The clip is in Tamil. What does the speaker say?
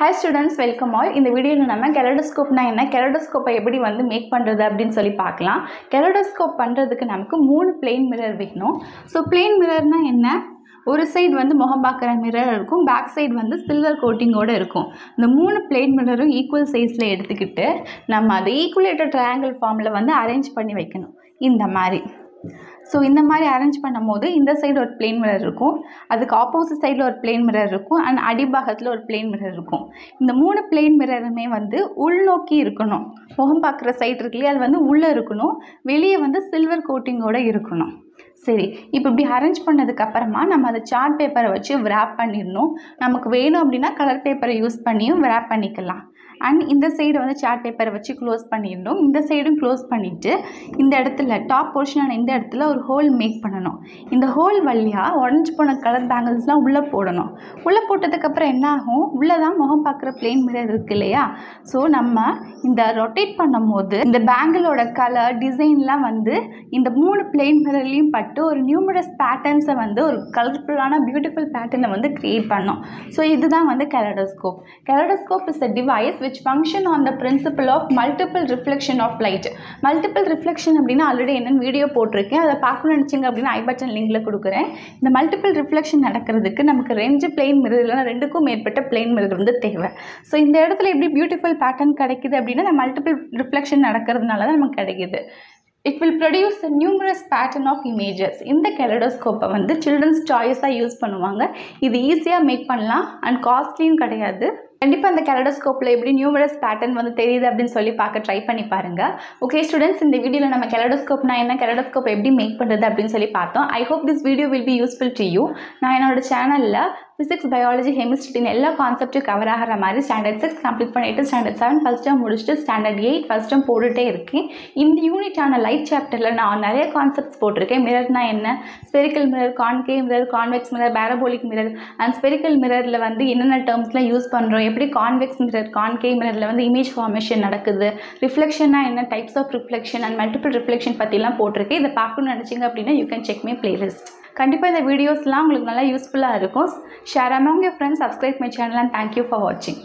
Hi students, welcome all. In the video நம்ம Kaleidoscope na என்ன Kaleidoscope எப்படி வந்து மேக் பண்றது அப்படினு சொல்லி பார்க்கலாம். Kaleidoscope பண்றதுக்கு நமக்கு மூணு plane mirror வேணும். So plane mirrorனா என்ன? ஒரு சைடு வந்து முகம் பார்க்குற மிரர் இருக்கும், பேக் சைடு வந்து சில்வர் கோட்டிங்கோட இருக்கும். இந்த மூணு பிளேன் மிரரும் ஈக்குவல் சைஸில் எடுத்துக்கிட்டு நம்ம அதை ஈக்குவலேட்டர் ட்ரையாங்கிள் ஃபார்மில் வந்து அரேஞ்ச் பண்ணி வைக்கணும் இந்த மாதிரி. ஸோ இந்த மாதிரி அரேஞ்ச் பண்ணும் போது இந்த சைடு ஒரு பிளேன் மிரர் இருக்கும், அதுக்கு ஆப்போசிட் சைடில் ஒரு பிளேன் மிரர் இருக்கும், அண்ட் அடிபாகத்தில் ஒரு பிளேன் மிரர் இருக்கும். இந்த மூணு பிளேன் மிரருமே வந்து உள்நோக்கி இருக்கணும். முகம் பார்க்குற சைடு இருக்குல்லையே அது வந்து உள்ளே இருக்கணும், வெளியே வந்து சில்வர் கோட்டிங்கோட இருக்கணும். சரி, இப்போ இப்படி அரேஞ்ச் பண்ணதுக்கப்புறமா நம்ம அதை சார்ட் பேப்பரை வச்சு விராப் பண்ணிடணும். நமக்கு வேணும் அப்படின்னா கலர் பேப்பரை யூஸ் பண்ணியும் விராப் பண்ணிக்கலாம். அண்ட் இந்த சைடு வந்து சார்ட் பேப்பரை வச்சு க்ளோஸ் பண்ணிடணும். இந்த சைடும் க்ளோஸ் பண்ணிவிட்டு இந்த இடத்துல டாப் போர்ஷனான இந்த இடத்துல ஒரு ஹோல் மேக் பண்ணணும். இந்த ஹோல் வழியாக உடஞ்சி போன கலர் பேங்கிள்ஸ்லாம் உள்ளே போடணும். உள்ளே போட்டதுக்கப்புறம் என்ன ஆகும், உள்ளே தான் முகம் பார்க்குற பிளேன் மிரர் இருக்குது இல்லையா? ஸோ நம்ம இந்த ரொட்டேட் பண்ணும் போது இந்த பேங்கிளோட கலர் டிசைன்லாம் வந்து இந்த மூணு பிளேன் மிரர்லேயும் பட்டு ஒரு நியூமரஸ் பேட்டர்ன்ஸை வந்து ஒரு கலர்ஃபுல்லான பியூட்டிஃபுல் பேட்டர்னை வந்து க்ரியேட் பண்ணோம். ஸோ இதுதான் வந்து Kaleidoscope. Kaleidoscope is a device which function on the principle of multiple reflection of light. Multiple reflection அப்படின்னா ஆல்ரெடி என்னென்னு வீடியோ போட்டிருக்கேன், அதை பார்க்கணும்னு நினச்சிங்க அப்படின்னா ஐ பட்டன் லிங்கில் கொடுக்குறேன். இந்த மல்டிபிள் ரிஃப்ளெக்ஷன் நடக்கிறதுக்கு நமக்கு ரெண்டு பிளேன் மிரர் இல்லைனா ரெண்டுக்கும் மேற்பட்ட பிளேன் மிரர் வந்து தேவை. ஸோ இந்த இடத்துல எப்படி பியூட்டிஃபுல் பேட்டர்ன் கிடைக்குது அப்படின்னா இந்த மல்டிபிள் ரிஃப்ளெக்ஷன் நடக்கிறதுனால தான் நமக்கு கிடைக்குது. It will produce a numerous pattern of images. இந்த Kaleidoscope வந்து children's choice-ஆக யூஸ் பண்ணுவாங்க. இது ஈஸியாக மேக் பண்ணலாம் அண்ட் காஸ்ட்லியும் கிடையாது. கண்டிப்பாக இந்த Kaleidoscope-ல எப்படி நியூமரஸ் பேட்டர்ன் வந்து தெரியுது அப்படின்னு சொல்லி பார்க்க ட்ரை பண்ணி பாருங்கள். ஓகே ஸ்டூடெண்ட்ஸ், இந்த வீடியோவில் நம்ம Kaleidoscope-னா என்ன, Kaleidoscope எப்படி மேக் பண்ணுறது அப்படின்னு சொல்லி பார்த்தோம். I hope this video will be useful to you. நான் என்னோட சேனலில் ஃபிசிக்ஸ், பயாலஜி, கெமிஸ்ட்ரின்னு எல்லா கான்செப்ட்டும் கவர் ஆகிற மாதிரி ஸ்டாண்டர்ட் 6 கம்ப்ளீட் பண்ணிவிட்டு ஸ்டாண்டர்ட் 7 ஃபஸ்ட் டேர்ம் முடிச்சுட்டு ஸ்டாண்டர்ட் 8 ஃபஸ்ட் டேர்ம் போட்டுகிட்டே இருக்கேன். இந்த யூனிட்டான லைட் சாப்டரில் நான் நிறைய கான்செப்ட்ஸ் போட்டிருக்கேன். மிரர்னா என்ன, spherical mirror, concave mirror, convex mirror, parabolic mirror and spherical மிரரில் வந்து என்னென்ன டேர்ம்ஸ்லாம் யூஸ் பண்ணுறோம், எப்படி கான்வெக்ஸ் மிரர், கான்கேவ் மிரரில் வந்து இமேஜ் ஃபார்மேஷன் நடக்குது, ரிஃப்ளெக்ஷன்னா என்ன, types of reflection and multiple reflection பற்றிலாம் போட்டிருக்கேன். இதை பார்க்கணும்னு நினச்சிங்க அப்படின்னா you can check my playlist. கண்டிப்பாக இந்த வீடியோஸ்லாம் உங்களுக்கு நல்லா யூஸ்ஃபுல்லாக இருக்கும். Share among your friends, subscribe my channel and thank you for வாட்சிங்.